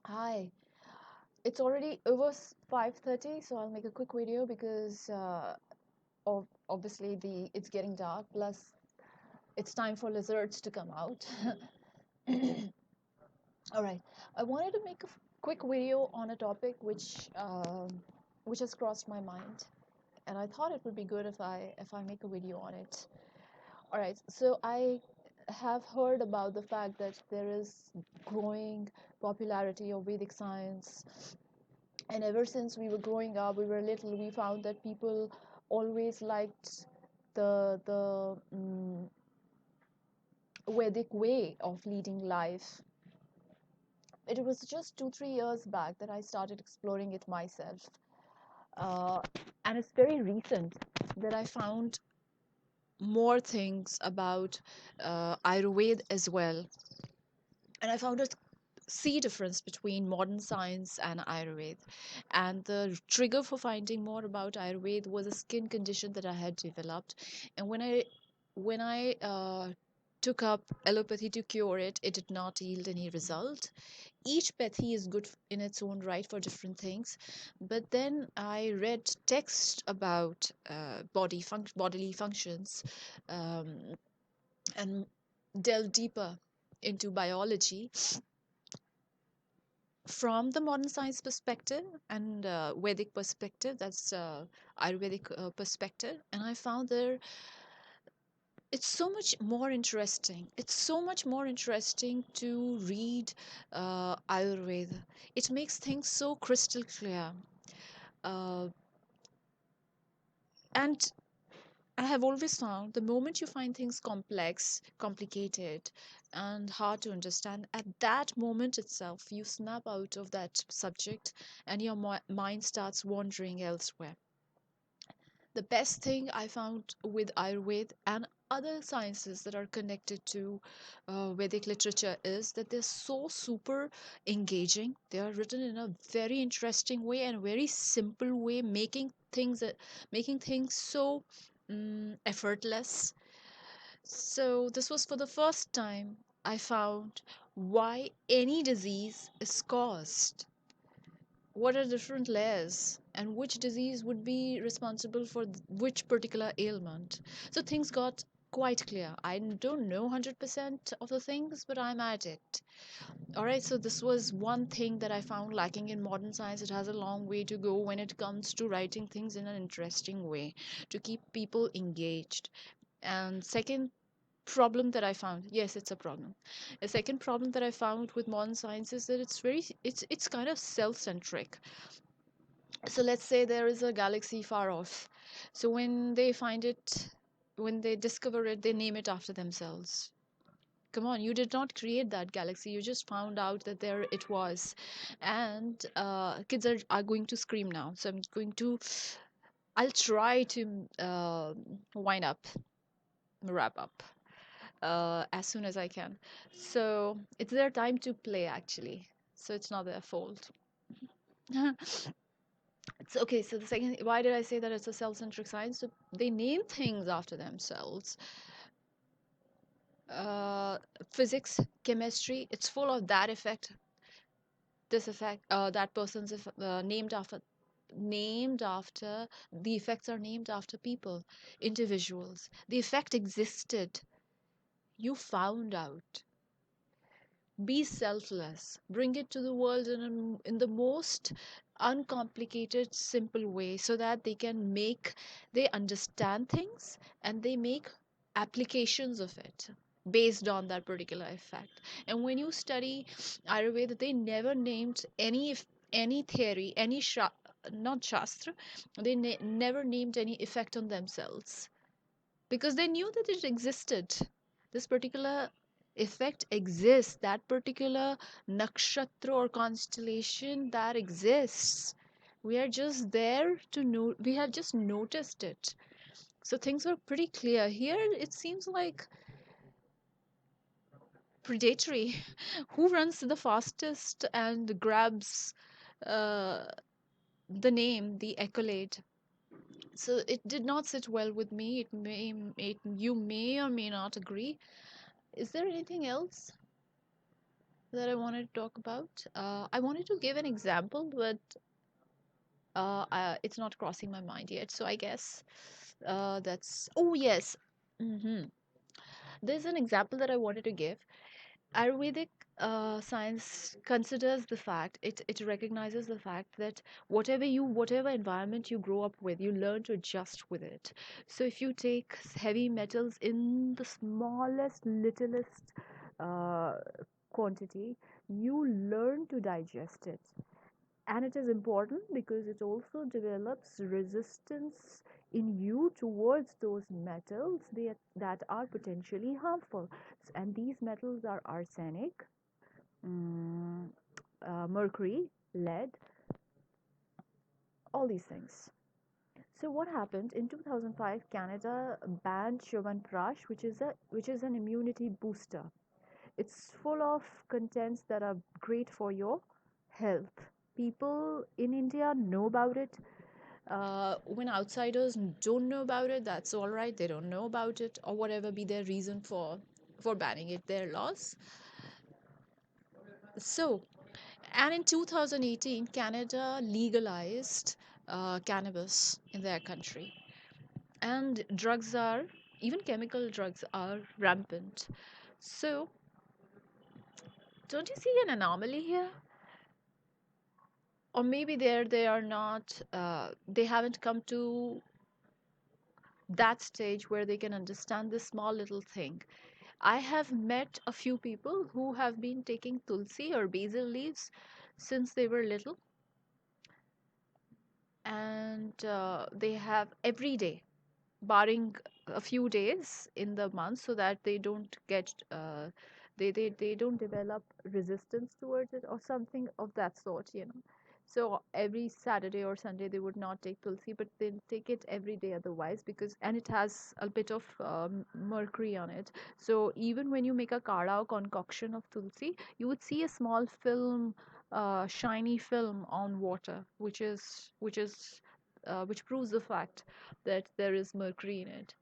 Hi, it's already over 5:30, so I'll make a quick video because obviously the it's getting dark. Plus, it's time for lizards to come out. All right, I wanted to make a quick video on a topic which has crossed my mind, and I thought it would be good if I make a video on it. All right, so I have heard about the fact that there is growing popularity of Vedic science, and ever since we were growing up, we were little, we found that people always liked the Vedic way of leading life. It was just 2 3 years back that I started exploring it myself, uh, and it's very recent that I found more things about Ayurveda as well, and I found a see difference between modern science and Ayurveda. And the trigger for finding more about Ayurveda was a skin condition that I had developed. And when I took up allopathy to cure it, it did not yield any result. Each pathy is good in its own right for different things, but then I read text about bodily functions, um, and delved deeper into biology from the modern science perspective and Vedic perspective, that's Ayurvedic perspective, and I found there it's so much more interesting. It's so much more interesting to read Ayurveda. It makes things so crystal clear, uh, and I have always found the moment you find things complex, complicated, and hard to understand, at that moment itself, you snap out of that subject and your mind starts wandering elsewhere. The best thing I found with Ayurveda and other sciences that are connected to Vedic literature is that they're so super engaging. They are written in a very interesting way and very simple way, making things so effortless. So this was for the first time I found why any disease is caused, what are different layers, and which disease would be responsible for which particular ailment. So things got quite clear. I don't know 100% of the things, but I'm at it. All right, so this was one thing that I found lacking in modern science. It has a long way to go when it comes to writing things in an interesting way to keep people engaged. And second problem that I found, yes, it's a problem. A second problem that I found with modern science is that it's kind of self-centric. So let's say there is a galaxy far off. So when they discover it, they name it after themselves. Come on, you did not create that galaxy. You just found out that there it was. And kids are going to scream now. So I'll try to wind up, wrap up as soon as I can. So it's their time to play, actually. So it's not their fault. So, okay, so the second, why did I say that it's a self-centric science? So they name things after themselves. Uh, Physics, chemistry, it's full of that effect, this effect, that person's named after, the effects are named after people, individuals. The effect existed. You found out. Be selfless. Bring it to the world in the most uncomplicated, simple way so that they understand things and they make applications of it based on that particular effect. And when you study Ayurveda, they never named any theory, not Shastra, they never named any effect on themselves because they knew that it existed. This particular effect exists, that particular nakshatra or constellation that exists. We are just there to know, we have just noticed it. So things are pretty clear. Here it seems like predatory. Who runs the fastest and grabs uh, the name, the accolade? So it did not sit well with me. You may or may not agree. Is there anything else? that I wanted to talk about. I wanted to give an example, but it's not crossing my mind yet. So I guess that's. Oh, yes. hmm There's an example that I wanted to give. Ayurvedic science considers the fact, it recognizes the fact that whatever environment you grow up with, you learn to adjust with it. So if you take heavy metals in the smallest, littlest uh, quantity, you learn to digest it. And it is important because it also develops resistance in you towards those metals that are potentially harmful. And these metals are arsenic, mm, mercury, lead, all these things. So what happened in 2005? Canada banned Chyawanprash, which is an immunity booster. It's full of contents that are great for your health. People in India know about it. When outsiders don't know about it, that's all right. They don't know about it, or whatever be their reason for banning it, their loss. So, and in 2018, Canada legalized cannabis in their country, and drugs are, even chemical drugs are rampant. So, don't you see an anomaly here? Or maybe they are not. They haven't come to that stage where they can understand this small little thing. I have met a few people who have been taking tulsi or basil leaves since they were little, and they have every day, barring a few days in the month, so that they don't get they don't develop resistance towards it or something of that sort. So every Saturday or Sunday they would not take tulsi, but they'll take it every day otherwise, because and it has a bit of mercury on it. So even when you make a kada or concoction of tulsi, you would see a small film, shiny film on water, which proves the fact that there is mercury in it.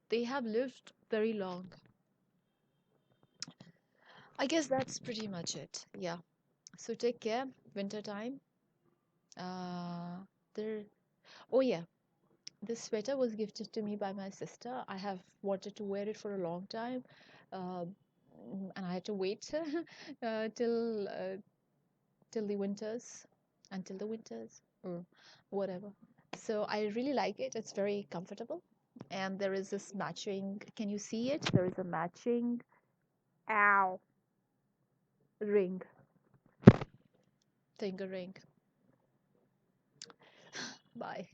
They have lived very long. I guess that's pretty much it. Yeah. So take care. Winter time. Uh, there. Oh yeah. This sweater was gifted to me by my sister. I have wanted to wear it for a long time, uh, and I had to wait till the winters, until the winters, or whatever. So I really like it. It's very comfortable, and there is this matching. Can you see it? There is a matching ow ring, finger ring. Bye.